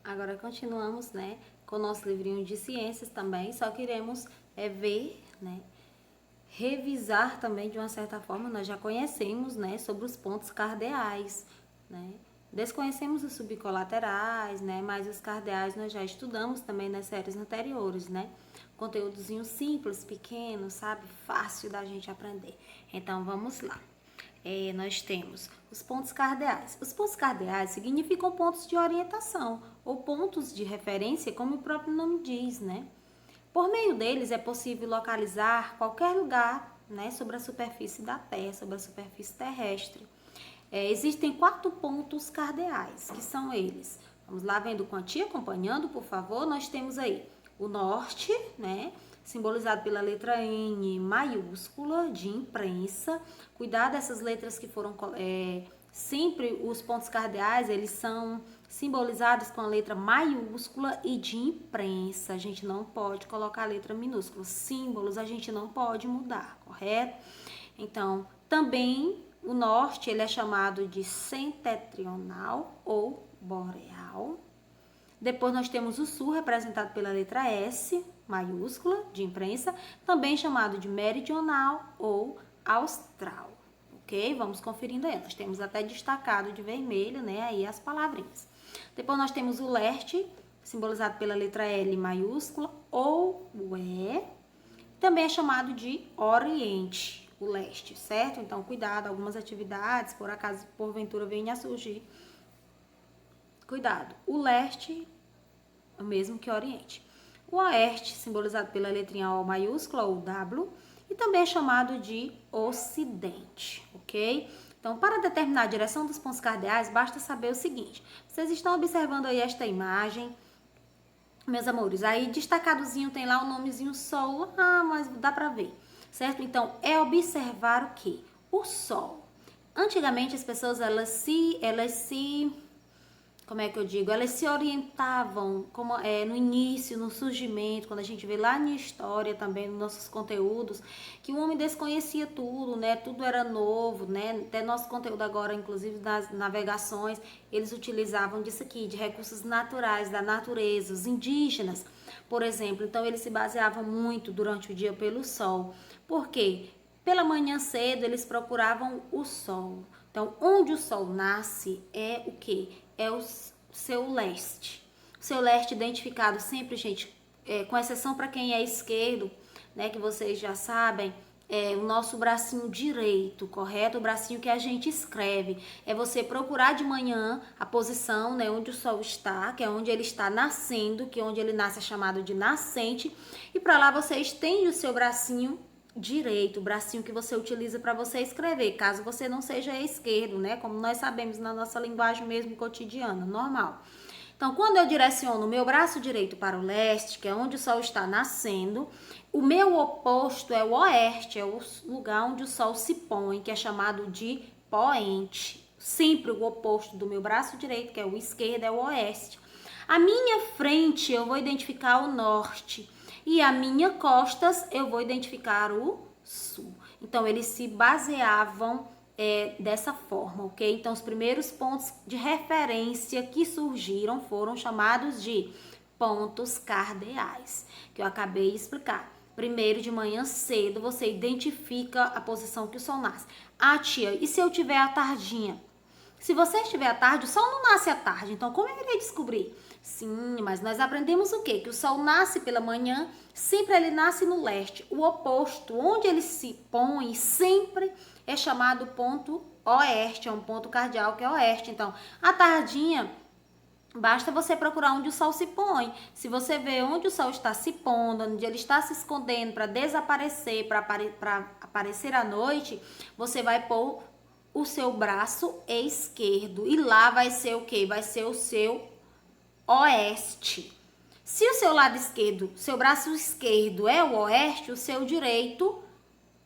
Agora continuamos, né, com o nosso livrinho de ciências também, só queremos ver, né, revisar também de uma certa forma. Nós já conhecemos, né, sobre os pontos cardeais, né, desconhecemos os subcolaterais, né, mas os cardeais nós já estudamos também nas séries anteriores, né, conteúdozinho simples, pequeno, sabe, fácil da gente aprender. Então vamos lá. Nós temos os pontos cardeais. Os pontos cardeais significam pontos de orientação ou pontos de referência, como o próprio nome diz, né? Por meio deles é possível localizar qualquer lugar, né, sobre a superfície da Terra, sobre a superfície terrestre. Existem 4 pontos cardeais, que são eles. Vamos lá vendo com a tia, acompanhando, por favor. Nós temos aí o norte, né, simbolizado pela letra N maiúscula de imprensa. Cuidado, essas letras que foram sempre os pontos cardeais, eles são simbolizados com a letra maiúscula e de imprensa. A gente não pode colocar a letra minúscula. Símbolos a gente não pode mudar, correto? Então, também o norte ele é chamado de setentrional ou boreal. Depois nós temos o sul, representado pela letra S maiúscula de imprensa, também chamado de meridional ou austral. Ok? Vamos conferindo aí. Nós temos até destacado de vermelho, né, aí as palavrinhas. Depois nós temos o leste, simbolizado pela letra L maiúscula ou o E. Também é chamado de oriente, o leste, certo? Então, cuidado, algumas atividades, por acaso, porventura, venha a surgir. Cuidado, o leste é o mesmo que o oriente. O oeste, simbolizado pela letrinha O maiúscula ou W, e também é chamado de ocidente, ok? Então, para determinar a direção dos pontos cardeais, basta saber o seguinte. Vocês estão observando aí esta imagem, meus amores, aí destacadozinho tem lá o nomezinho Sol, mas dá pra ver, certo? Então, é observar o quê? O Sol. Antigamente, as pessoas, elas se como é que eu digo? Elas se orientavam como, no início, no surgimento, quando a gente vê lá na história também, nos nossos conteúdos, que o homem desconhecia tudo, né? Tudo era novo, né? Até nosso conteúdo agora, inclusive das navegações, eles utilizavam disso aqui, de recursos naturais, da natureza, os indígenas, por exemplo. Então, eles se baseavam muito durante o dia pelo sol. Por quê? Pela manhã cedo, eles procuravam o sol. Então, onde o sol nasce é o quê? É o seu leste. O seu leste identificado sempre, gente, com exceção para quem é esquerdo, né, que vocês já sabem, é o nosso bracinho direito, correto? O bracinho que a gente escreve. É você procurar de manhã a posição, né, onde o sol está, que é onde ele está nascendo, que onde ele nasce é chamado de nascente, e para lá você estende o seu bracinho direito, o bracinho que você utiliza para você escrever, caso você não seja esquerdo, né? Como nós sabemos na nossa linguagem mesmo cotidiana, normal. Então, quando eu direciono o meu braço direito para o leste, que é onde o sol está nascendo, o meu oposto é o oeste, é o lugar onde o sol se põe, que é chamado de poente. Sempre o oposto do meu braço direito, que é o esquerdo, é o oeste. A minha frente eu vou identificar o norte. E a minha costas eu vou identificar o sul. Então, eles se baseavam dessa forma, ok? Então, os primeiros pontos de referência que surgiram foram chamados de pontos cardeais, que eu acabei de explicar. Primeiro, de manhã cedo, você identifica a posição que o sol nasce. Ah, tia, e se eu tiver à tardinha? Se você estiver à tarde, o sol não nasce à tarde, então como eu irei descobrir? Sim, mas nós aprendemos o quê? Que o sol nasce pela manhã, sempre ele nasce no leste. O oposto, onde ele se põe, sempre é chamado ponto oeste, é um ponto cardeal que é oeste. Então, à tardinha, basta você procurar onde o sol se põe. Se você vê onde o sol está se pondo, onde ele está se escondendo para desaparecer, para aparecer à noite, você vai pôr o seu braço esquerdo. E lá vai ser o quê? Vai ser o seu oeste. Se o seu lado esquerdo, seu braço esquerdo é o oeste, o seu direito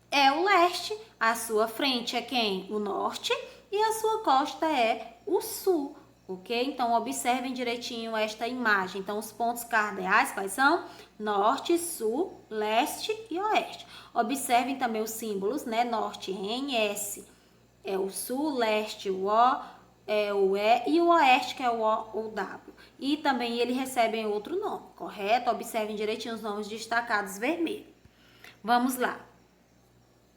é o leste. A sua frente é quem? O norte. E a sua costa é o sul. Ok? Então, observem direitinho esta imagem. Então, os pontos cardeais, quais são? Norte, sul, leste e oeste. Observem também os símbolos, né? Norte, N, S. É o sul, leste, o O, é o E, e o oeste, que é o O ou W. E também ele recebe outro nome, correto? Observem direitinho os nomes destacados vermelho. Vamos lá.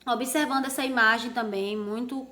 Observando essa imagem também, muito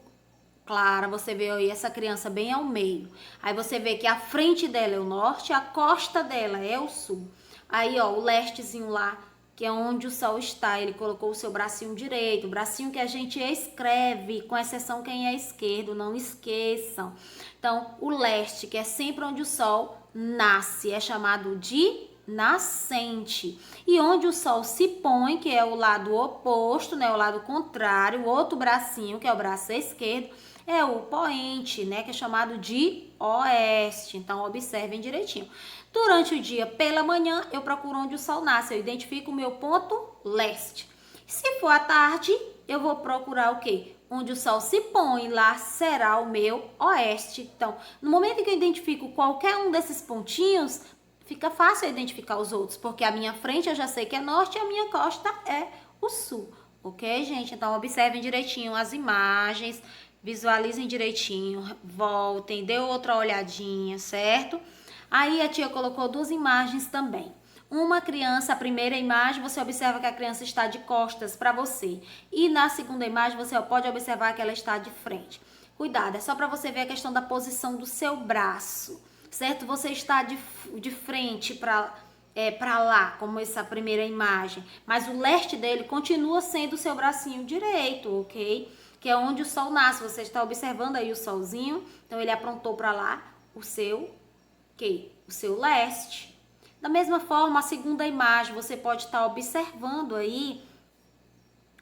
clara, você vê aí essa criança bem ao meio. Aí você vê que a frente dela é o norte, a costa dela é o sul. Aí, ó, o lestezinho lá, que é onde o sol está, ele colocou o seu bracinho direito, o bracinho que a gente escreve, com exceção quem é esquerdo, não esqueçam. Então, o leste, que é sempre onde o sol nasce, é chamado de nascente. E onde o sol se põe, que é o lado oposto, né, o lado contrário, o outro bracinho, que é o braço esquerdo, é o poente, né, que é chamado de oeste. Então, observem direitinho. Durante o dia, pela manhã, eu procuro onde o sol nasce, eu identifico o meu ponto leste. Se for à tarde, eu vou procurar o quê? Onde o sol se põe, lá será o meu oeste. Então, no momento em que eu identifico qualquer um desses pontinhos, fica fácil identificar os outros, porque a minha frente eu já sei que é norte e a minha costa é o sul, ok, gente? Então, observem direitinho as imagens, visualizem direitinho, voltem, dê outra olhadinha, certo? Aí a tia colocou duas imagens também. Uma criança, a primeira imagem, você observa que a criança está de costas para você. E na segunda imagem, você pode observar que ela está de frente. Cuidado, é só para você ver a questão da posição do seu braço, certo? Você está de frente para lá, como essa primeira imagem. Mas o leste dele continua sendo o seu bracinho direito, ok? Que é onde o sol nasce. Você está observando aí o solzinho. Então, ele aprontou para lá o seu leste. Da mesma forma, a segunda imagem, você pode estar observando aí,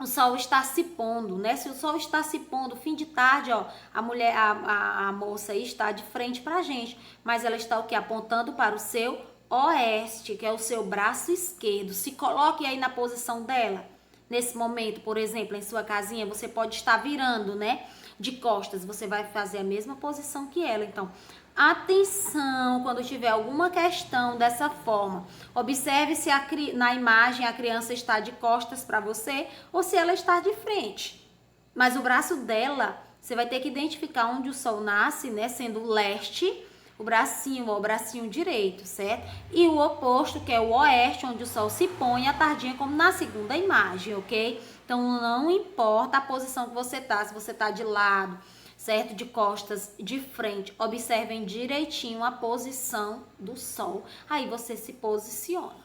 o sol está se pondo, né? Se o sol está se pondo, fim de tarde, ó, a moça aí está de frente pra gente, mas ela está o quê? Apontando para o seu oeste, que é o seu braço esquerdo. Se coloque aí na posição dela. Nesse momento, por exemplo, em sua casinha, você pode estar virando, né? De costas, você vai fazer a mesma posição que ela. Então, atenção quando tiver alguma questão dessa forma. Observe se na imagem a criança está de costas para você ou se ela está de frente. Mas o braço dela, você vai ter que identificar onde o sol nasce, né? Sendo o leste, o bracinho direito, certo? E o oposto, que é o oeste, onde o sol se põe à tardinha, como na segunda imagem, ok? Então, não importa a posição que você tá, se você tá de lado, certo? De costas, de frente. Observem direitinho a posição do sol. Aí você se posiciona,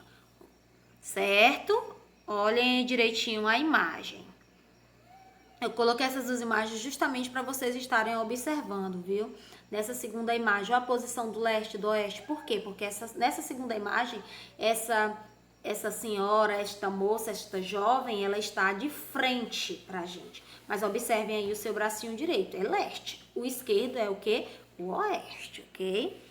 certo? Olhem direitinho a imagem. Eu coloquei essas duas imagens justamente para vocês estarem observando, viu? Nessa segunda imagem, a posição do leste e do oeste. Por quê? Porque nessa segunda imagem, essa senhora, esta moça, esta jovem, ela está de frente pra gente. Mas observem aí o seu bracinho direito, é leste. O esquerdo é o quê? O oeste, ok?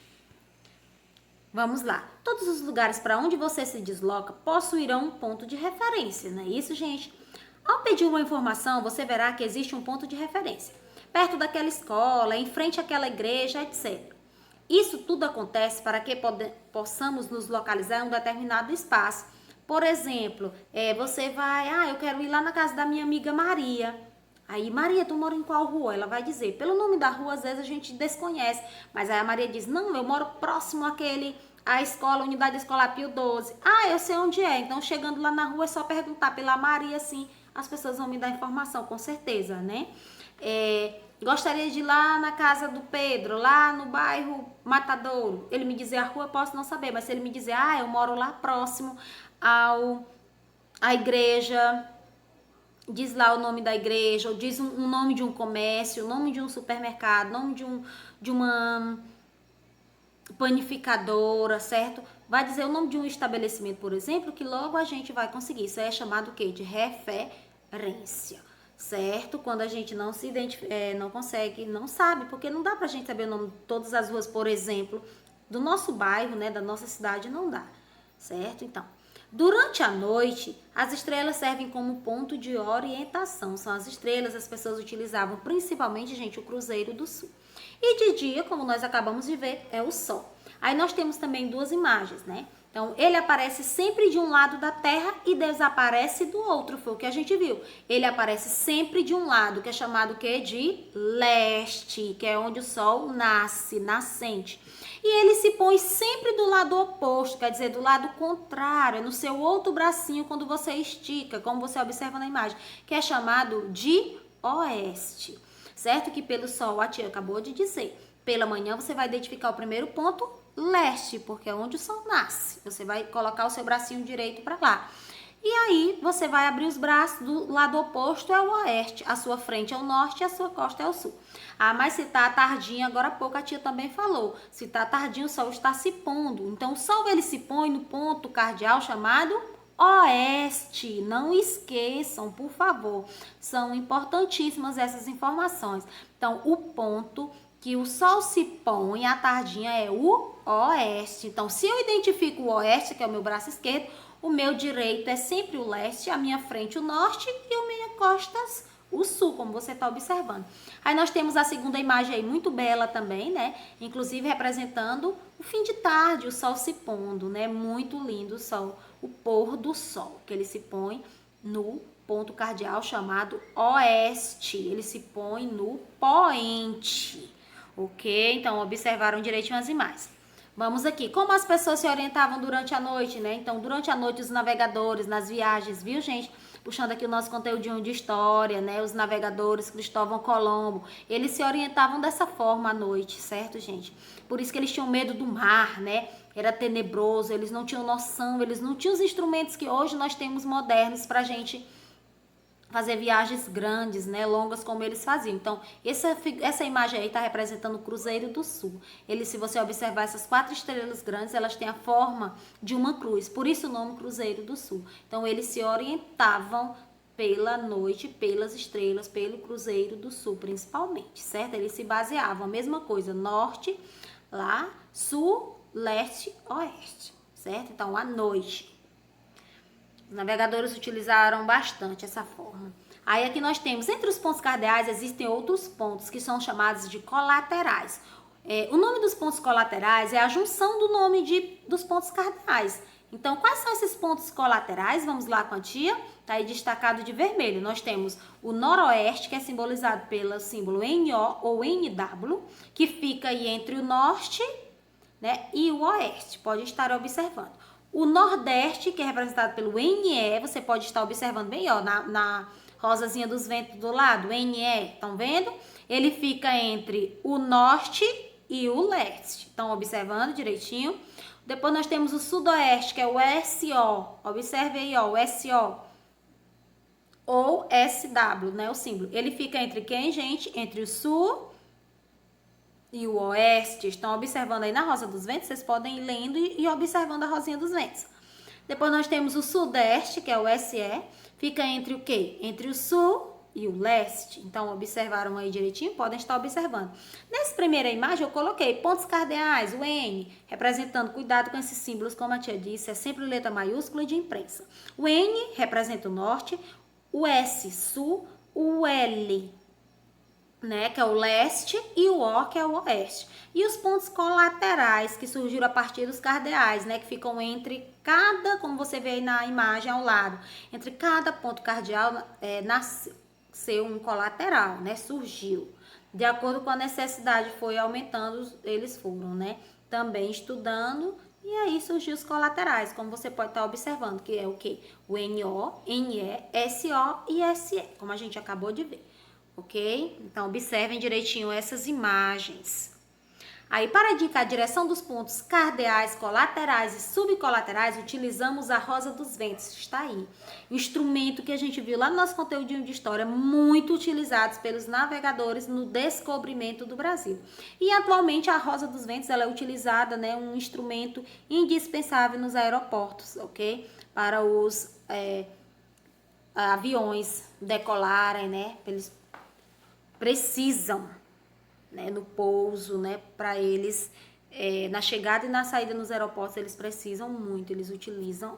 Vamos lá. Todos os lugares para onde você se desloca possuirão um ponto de referência, não é isso, gente? Ao pedir uma informação, você verá que existe um ponto de referência. Perto daquela escola, em frente àquela igreja, etc. Isso tudo acontece para que possamos nos localizar em um determinado espaço. Por exemplo, você vai, eu quero ir lá na casa da minha amiga Maria. Aí, Maria, tu mora em qual rua? Ela vai dizer, pelo nome da rua, às vezes a gente desconhece. Mas aí a Maria diz, não, eu moro próximo à escola, Unidade Escolar Pio XII. Eu sei onde é. Então, chegando lá na rua, é só perguntar pela Maria, assim, as pessoas vão me dar informação, com certeza, né? Gostaria de ir lá na casa do Pedro, lá no bairro Matadouro. Ele me dizer a rua, eu posso não saber, mas se ele me dizer, eu moro lá próximo à igreja, diz lá o nome da igreja, ou diz um nome de um comércio, o nome de um supermercado, nome de uma panificadora, certo? Vai dizer o nome de um estabelecimento, por exemplo, que logo a gente vai conseguir. Isso é chamado o quê? De referência, certo? Quando a gente não se identifica, não consegue, não sabe, porque não dá pra gente saber o nome de todas as ruas, por exemplo, do nosso bairro, né, da nossa cidade, não dá, certo? Então, durante a noite, as estrelas servem como ponto de orientação. São as estrelas, as pessoas utilizavam principalmente, gente, o Cruzeiro do Sul. E de dia, como nós acabamos de ver, é o sol. Aí nós temos também duas imagens, né? Então, ele aparece sempre de um lado da Terra e desaparece do outro, foi o que a gente viu. Ele aparece sempre de um lado, que é chamado que de leste, que é onde o Sol nasce, nascente. E ele se põe sempre do lado oposto, quer dizer, do lado contrário, no seu outro bracinho quando você estica, como você observa na imagem, que é chamado de oeste. Certo? Que pelo Sol, a tia acabou de dizer, pela manhã você vai identificar o primeiro ponto, leste, porque é onde o Sol nasce. Você vai colocar o seu bracinho direito para lá. E aí, você vai abrir os braços, do lado oposto é o oeste, a sua frente é o norte e a sua costa é o sul. Ah, mas se tá tardinho, agora há pouco a tia também falou, se tá tardinho, o Sol está se pondo. Então, o Sol, ele se põe no ponto cardial chamado oeste. Não esqueçam, por favor. São importantíssimas essas informações. Então, o ponto que o Sol se põe à tardinha é o oeste. Então, se eu identifico o oeste, que é o meu braço esquerdo, o meu direito é sempre o leste, a minha frente o norte e as minhas costas o sul, como você está observando. Aí nós temos a segunda imagem aí, muito bela também, né? Inclusive representando o fim de tarde, o sol se pondo, né? Muito lindo o sol, o pôr do sol, que ele se põe no ponto cardial chamado oeste. Ele se põe no poente, ok? Então, observaram direitinho as imagens. Vamos aqui, como as pessoas se orientavam durante a noite, né? Então, durante a noite, os navegadores nas viagens, viu, gente? Puxando aqui o nosso conteúdinho de história, né? Os navegadores, Cristóvão Colombo, eles se orientavam dessa forma à noite, certo, gente? Por isso que eles tinham medo do mar, né? Era tenebroso, eles não tinham noção, eles não tinham os instrumentos que hoje nós temos modernos pra gente fazer viagens grandes, né, longas como eles faziam. Então, essa imagem aí está representando o Cruzeiro do Sul. Ele, se você observar essas 4 estrelas grandes, elas têm a forma de uma cruz, por isso o nome Cruzeiro do Sul. Então, eles se orientavam pela noite, pelas estrelas, pelo Cruzeiro do Sul, principalmente, certo? Eles se baseavam, a mesma coisa, norte, lá, sul, leste, oeste, certo? Então, à noite. Os navegadores utilizaram bastante essa forma. Aí aqui nós temos, entre os pontos cardeais, existem outros pontos que são chamados de colaterais. O nome dos pontos colaterais é a junção do nome dos pontos cardeais. Então, quais são esses pontos colaterais? Vamos lá com a tia. Está aí destacado de vermelho. Nós temos o noroeste, que é simbolizado pelo símbolo NO ou NW, que fica aí entre o norte, né, e o oeste. Pode estar observando. O nordeste, que é representado pelo NE, você pode estar observando bem, ó, na rosazinha dos ventos do lado, NE, estão vendo? Ele fica entre o norte e o leste. Estão observando direitinho? Depois nós temos o sudoeste, que é o SO. Observe aí, ó, o SO. Ou SW, né, o símbolo. Ele fica entre quem, gente? Entre o sul e o oeste. Estão observando aí na rosa dos ventos? Vocês podem ir lendo e observando a rosinha dos ventos. Depois nós temos o sudeste, que é o SE. Fica entre o quê? Entre o sul e o leste. Então, observaram aí direitinho? Podem estar observando. Nessa primeira imagem, eu coloquei pontos cardeais, o N, representando, cuidado com esses símbolos, como a tia disse, é sempre letra maiúscula de imprensa. O N representa o norte, o S, sul, o L, né, que é o leste, e o O, que é o oeste. E os pontos colaterais, que surgiram a partir dos cardeais, né, que ficam entre cada, como você vê aí na imagem ao lado, entre cada ponto cardeal nasceu um colateral, né, surgiu. De acordo com a necessidade, foi aumentando, eles foram, né, também estudando, e aí surgiu os colaterais, como você pode estar observando, que é o quê? O NO, NE, SO e SE, como a gente acabou de ver. Ok? Então, observem direitinho essas imagens. Aí, para indicar a direção dos pontos cardeais, colaterais e subcolaterais, utilizamos a rosa dos ventos. Está aí. Instrumento que a gente viu lá no nosso conteúdinho de história, muito utilizados pelos navegadores no descobrimento do Brasil. E, atualmente, a rosa dos ventos ela é utilizada, né, um instrumento indispensável nos aeroportos, ok? Para os aviões decolarem, né? Eles precisam, né, no pouso, né, para eles, na chegada e na saída nos aeroportos, eles precisam muito, eles utilizam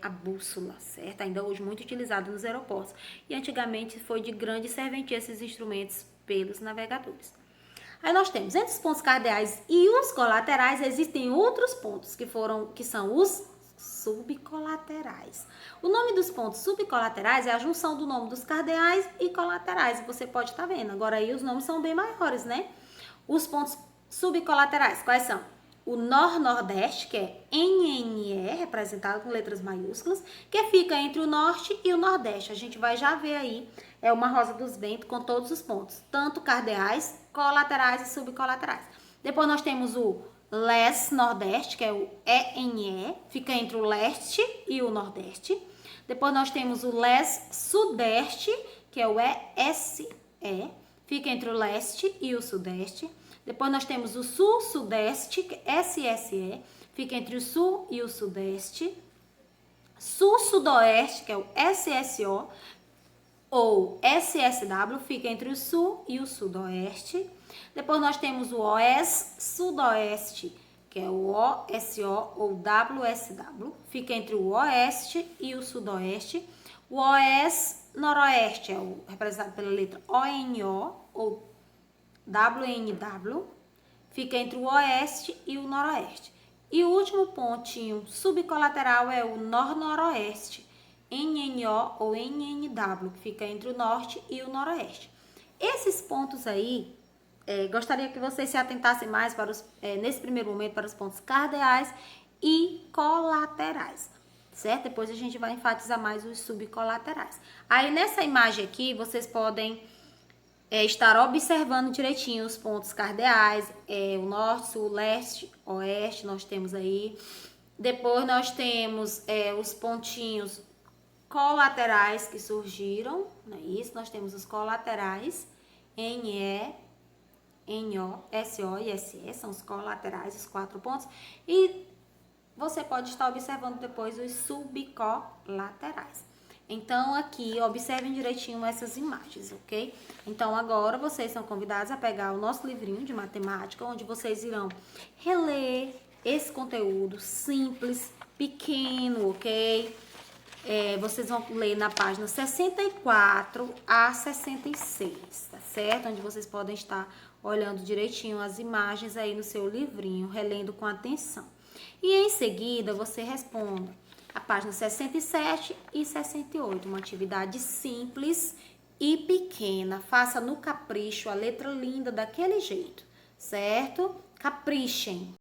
a bússola, certo? Ainda hoje muito utilizado nos aeroportos. E antigamente foi de grande serventia esses instrumentos pelos navegadores. Aí nós temos, entre os pontos cardeais e os colaterais, existem outros pontos, que são os subcolaterais. O nome dos pontos subcolaterais é a junção do nome dos cardeais e colaterais. Você pode estar vendo. Agora aí os nomes são bem maiores, né? Os pontos subcolaterais, quais são? O Nor-Nordeste, que é NNE, representado com letras maiúsculas, que fica entre o Norte e o Nordeste. A gente vai já ver aí, é uma rosa dos ventos com todos os pontos, tanto cardeais, colaterais e subcolaterais. Depois nós temos o Les-Nordeste, que é o ENE, fica entre o Leste e o Nordeste. Depois nós temos o Les-Sudeste, que é o ESE, fica entre o Leste e o Sudeste. Depois nós temos o Sul-Sudeste, SSE, fica entre o Sul e o Sudeste. Sul-Sudoeste, que é o SSO, ou SSW, fica entre o Sul e o Sudoeste. Depois nós temos o Oeste-Sudoeste, que é o OSO ou WSW, fica entre o Oeste e o Sudoeste. O Oeste-Noroeste é o representado pela letra ONO ou WNW, fica entre o Oeste e o Noroeste. E o último pontinho subcolateral é o Nor-Noroeste, NNO ou NNW, que fica entre o Norte e o Noroeste. Esses pontos aí, gostaria que vocês se atentassem mais para nesse primeiro momento para os pontos cardeais e colaterais, certo? Depois a gente vai enfatizar mais os subcolaterais. Aí nessa imagem aqui, vocês podem estar observando direitinho os pontos cardeais, o norte, sul, leste, oeste, nós temos aí. Depois nós temos os pontinhos colaterais que surgiram, não é isso? Nós temos os colaterais, NE, NO, SO e SE, são os colaterais, os 4 pontos. E você pode estar observando depois os subcolaterais. Então, aqui, observem direitinho essas imagens, ok? Então, agora, vocês são convidados a pegar o nosso livrinho de matemática, onde vocês irão reler esse conteúdo simples, pequeno, ok? Vocês vão ler na página 64 a 66, tá certo? Onde vocês podem estar olhando direitinho as imagens aí no seu livrinho, relendo com atenção. E, em seguida, você responda a página 67 e 68, uma atividade simples e pequena. Faça no capricho, a letra linda daquele jeito, certo? Caprichem!